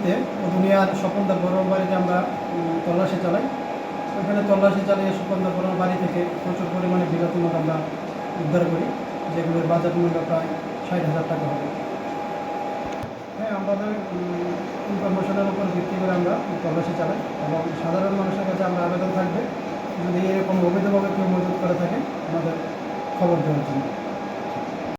বাড়িতে দুনিয়ার স্বপনদার বড় বাড়িতে আমরা তল্লাশি চালাই। ওইখানে তল্লাশি চালিয়ে স্বপনদার বড় বাড়ি থেকে প্রচুর পরিমাণে বিলাতি মদ আমরা উদ্ধার করি, যেগুলোর বাজার মূল্য প্রায় 60,000 টাকা হবে। হ্যাঁ, আমাদের ইনফরমেশনের উপর ভিত্তি করে আমরা তল্লাশি চালাই এবং সাধারণ মানুষের কাছে আমরা আবেদন থাকবে, যদি এরকম অবৈধভাবে কেউ মজুত করে থাকে আমাদের খবর দেওয়ার জন্য।